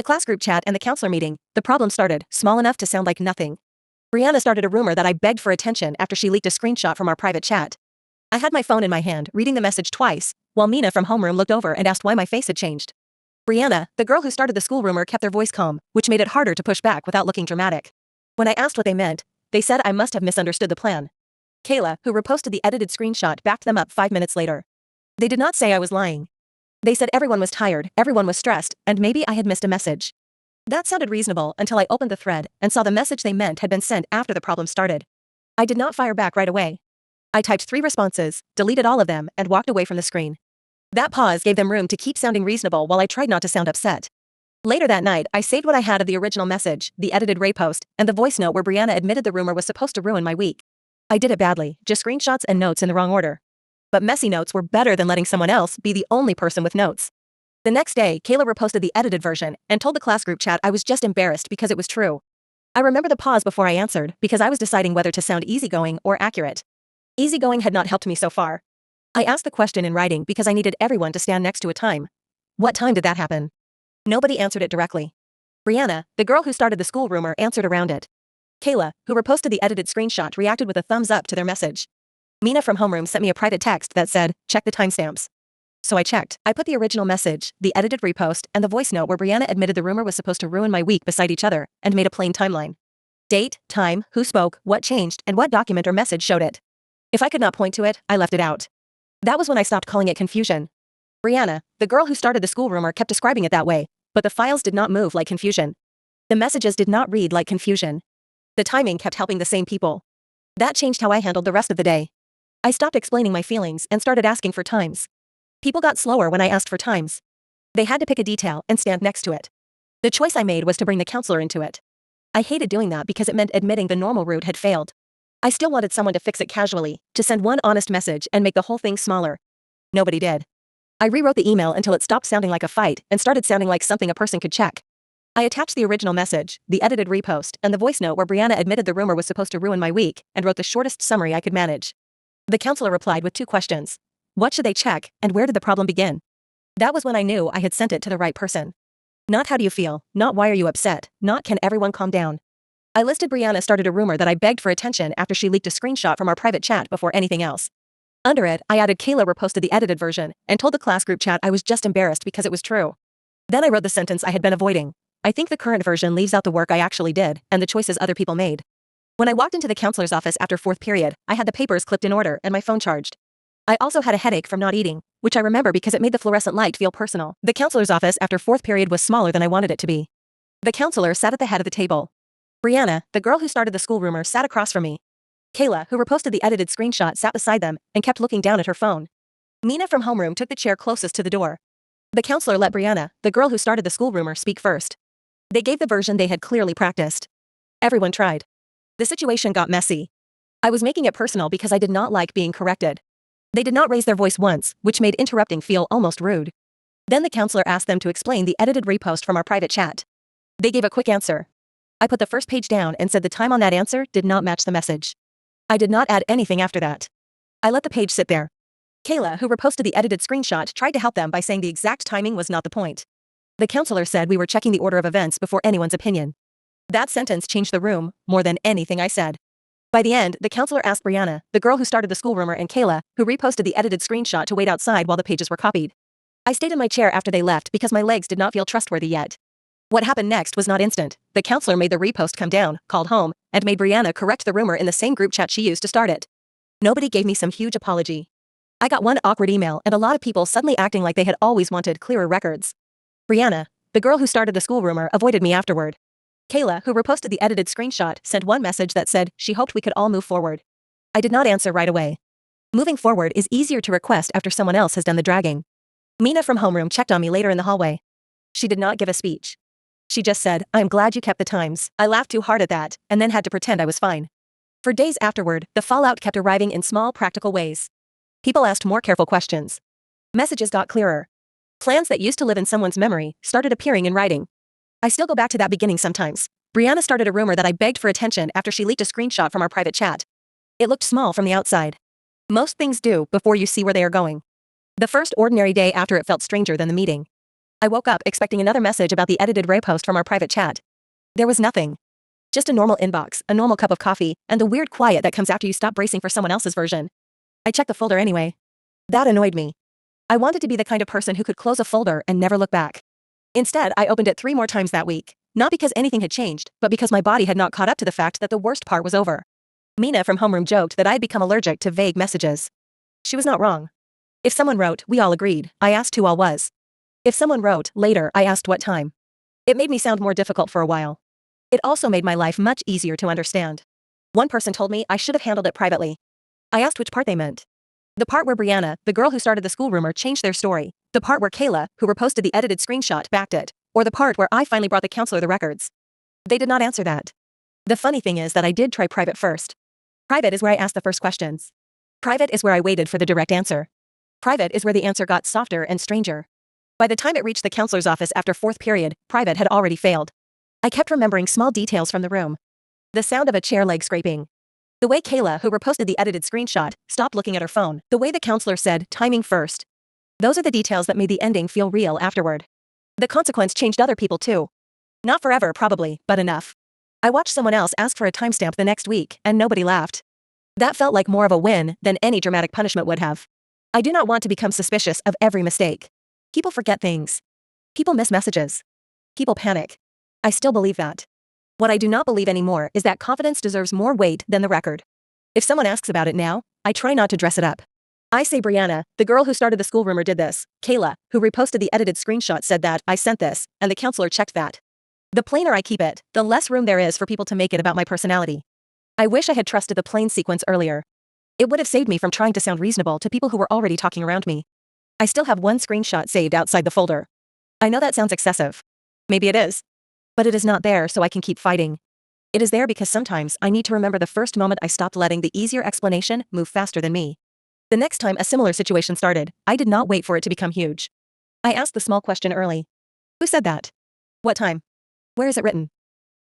The class group chat and the counselor meeting, the problem started, small enough to sound like nothing. Brianna started a rumor that I begged for attention after she leaked a screenshot from our private chat. I had my phone in my hand, reading the message twice, while Mina from homeroom looked over and asked why my face had changed. Brianna, the girl who started the school rumor, kept their voice calm, which made it harder to push back without looking dramatic. When I asked what they meant, they said I must have misunderstood the plan. Kayla, who reposted the edited screenshot, backed them up 5 minutes later. They did not say I was lying. They said everyone was tired, everyone was stressed, and maybe I had missed a message. That sounded reasonable until I opened the thread and saw the message they meant had been sent after the problem started. I did not fire back right away. I typed 3 responses, deleted all of them, and walked away from the screen. That pause gave them room to keep sounding reasonable while I tried not to sound upset. Later that night, I saved what I had of the original message, the edited repost, and the voice note where Brianna admitted the rumor was supposed to ruin my week. I did it badly, just screenshots and notes in the wrong order. But messy notes were better than letting someone else be the only person with notes. The next day, Kayla reposted the edited version and told the class group chat I was just embarrassed because it was true. I remember the pause before I answered because I was deciding whether to sound easygoing or accurate. Easygoing had not helped me so far. I asked the question in writing because I needed everyone to stand next to a time. What time did that happen? Nobody answered it directly. Brianna, the girl who started the school rumor, answered around it. Kayla, who reposted the edited screenshot, reacted with a thumbs up to their message. Mina from homeroom sent me a private text that said, check the timestamps. So I checked. I put the original message, the edited repost, and the voice note where Brianna admitted the rumor was supposed to ruin my week beside each other, and made a plain timeline. Date, time, who spoke, what changed, and what document or message showed it. If I could not point to it, I left it out. That was when I stopped calling it confusion. Brianna, the girl who started the school rumor, kept describing it that way, but the files did not move like confusion. The messages did not read like confusion. The timing kept helping the same people. That changed how I handled the rest of the day. I stopped explaining my feelings and started asking for times. People got slower when I asked for times. They had to pick a detail and stand next to it. The choice I made was to bring the counselor into it. I hated doing that because it meant admitting the normal route had failed. I still wanted someone to fix it casually, to send one honest message and make the whole thing smaller. Nobody did. I rewrote the email until it stopped sounding like a fight and started sounding like something a person could check. I attached the original message, the edited repost, and the voice note where Brianna admitted the rumor was supposed to ruin my week, and wrote the shortest summary I could manage. The counselor replied with 2 questions. What should they check, and where did the problem begin? That was when I knew I had sent it to the right person. Not how do you feel, not why are you upset, not can everyone calm down. I listed Brianna started a rumor that I begged for attention after she leaked a screenshot from our private chat before anything else. Under it, I added Kayla reposted the edited version and told the class group chat I was just embarrassed because it was true. Then I wrote the sentence I had been avoiding. I think the current version leaves out the work I actually did and the choices other people made. When I walked into the counselor's office after 4th period, I had the papers clipped in order and my phone charged. I also had a headache from not eating, which I remember because it made the fluorescent light feel personal. The counselor's office after 4th period was smaller than I wanted it to be. The counselor sat at the head of the table. Brianna, the girl who started the school rumor, sat across from me. Kayla, who reposted the edited screenshot, sat beside them and kept looking down at her phone. Mina from homeroom took the chair closest to the door. The counselor let Brianna, the girl who started the school rumor, speak first. They gave the version they had clearly practiced. Everyone tried. The situation got messy. I was making it personal because I did not like being corrected. They did not raise their voice once, which made interrupting feel almost rude. Then the counselor asked them to explain the edited repost from our private chat. They gave a quick answer. I put the first page down and said the time on that answer did not match the message. I did not add anything after that. I let the page sit there. Kayla, who reposted the edited screenshot, tried to help them by saying the exact timing was not the point. The counselor said we were checking the order of events before anyone's opinion. That sentence changed the room more than anything I said. By the end, the counselor asked Brianna, the girl who started the school rumor, and Kayla, who reposted the edited screenshot, to wait outside while the pages were copied. I stayed in my chair after they left because my legs did not feel trustworthy yet. What happened next was not instant. The counselor made the repost come down, called home, and made Brianna correct the rumor in the same group chat she used to start it. Nobody gave me some huge apology. I got one awkward email and a lot of people suddenly acting like they had always wanted clearer records. Brianna, the girl who started the school rumor, avoided me afterward. Kayla, who reposted the edited screenshot, sent one message that said she hoped we could all move forward. I did not answer right away. Moving forward is easier to request after someone else has done the dragging. Mina from homeroom checked on me later in the hallway. She did not give a speech. She just said, "I'm glad you kept the times." I laughed too hard at that, and then had to pretend I was fine. For days afterward, the fallout kept arriving in small, practical ways. People asked more careful questions. Messages got clearer. Plans that used to live in someone's memory started appearing in writing. I still go back to that beginning sometimes. Brianna started a rumor that I begged for attention after she leaked a screenshot from our private chat. It looked small from the outside. Most things do before you see where they are going. The first ordinary day after it felt stranger than the meeting. I woke up expecting another message about the edited repost from our private chat. There was nothing. Just a normal inbox, a normal cup of coffee, and the weird quiet that comes after you stop bracing for someone else's version. I checked the folder anyway. That annoyed me. I wanted to be the kind of person who could close a folder and never look back. Instead, I opened it 3 more times that week, not because anything had changed, but because my body had not caught up to the fact that the worst part was over. Mina from homeroom joked that I had become allergic to vague messages. She was not wrong. If someone wrote, "We all agreed," I asked who all was. If someone wrote, "Later," I asked what time. It made me sound more difficult for a while. It also made my life much easier to understand. One person told me I should have handled it privately. I asked which part they meant. The part where Brianna, the girl who started the school rumor, changed their story. The part where Kayla, who reposted the edited screenshot, backed it. Or the part where I finally brought the counselor the records. They did not answer that. The funny thing is that I did try private first. Private is where I asked the first questions. Private is where I waited for the direct answer. Private is where the answer got softer and stranger. By the time it reached the counselor's office after 4th period, private had already failed. I kept remembering small details from the room. The sound of a chair leg scraping. The way Kayla, who reposted the edited screenshot, stopped looking at her phone. The way the counselor said, "Timing first." Those are the details that made the ending feel real afterward. The consequence changed other people too. Not forever, probably, but enough. I watched someone else ask for a timestamp the next week, and nobody laughed. That felt like more of a win than any dramatic punishment would have. I do not want to become suspicious of every mistake. People forget things. People miss messages. People panic. I still believe that. What I do not believe anymore is that confidence deserves more weight than the record. If someone asks about it now, I try not to dress it up. I say Brianna, the girl who started the school rumor, did this. Kayla, who reposted the edited screenshot, said that. I sent this, and the counselor checked that. The plainer I keep it, the less room there is for people to make it about my personality. I wish I had trusted the plain sequence earlier. It would have saved me from trying to sound reasonable to people who were already talking around me. I still have one screenshot saved outside the folder. I know that sounds excessive. Maybe it is. But it is not there so I can keep fighting. It is there because sometimes I need to remember the first moment I stopped letting the easier explanation move faster than me. The next time a similar situation started, I did not wait for it to become huge. I asked the small question early. Who said that? What time? Where is it written?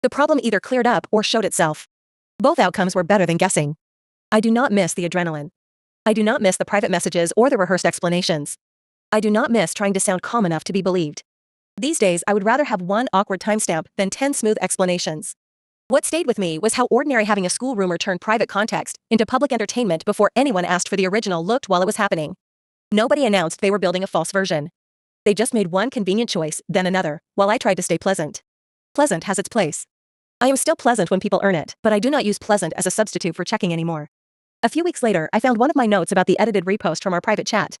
The problem either cleared up or showed itself. Both outcomes were better than guessing. I do not miss the adrenaline. I do not miss the private messages or the rehearsed explanations. I do not miss trying to sound calm enough to be believed. These days, I would rather have one awkward timestamp than 10 smooth explanations. What stayed with me was how ordinary having a school rumor turned private context into public entertainment before anyone asked for the original looked while it was happening. Nobody announced they were building a false version. They just made one convenient choice, then another, while I tried to stay pleasant. Pleasant has its place. I am still pleasant when people earn it, but I do not use pleasant as a substitute for checking anymore. A few weeks later, I found one of my notes about the edited repost from our private chat.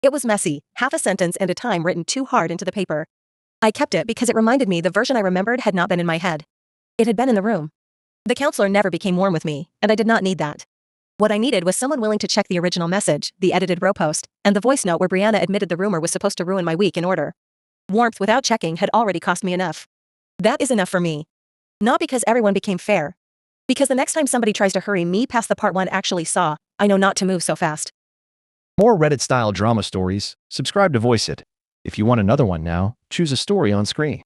It was messy, half a sentence and a time written too hard into the paper. I kept it because it reminded me the version I remembered had not been in my head. It had been in the room. The counselor never became warm with me, and I did not need that. What I needed was someone willing to check the original message, the edited repost, and the voice note where Brianna admitted the rumor was supposed to ruin my week in order. Warmth without checking had already cost me enough. That is enough for me. Not because everyone became fair. Because the next time somebody tries to hurry me past the part one actually saw, I know not to move so fast. More Reddit-style drama stories, subscribe to Voice It. If you want another one now, choose a story on screen.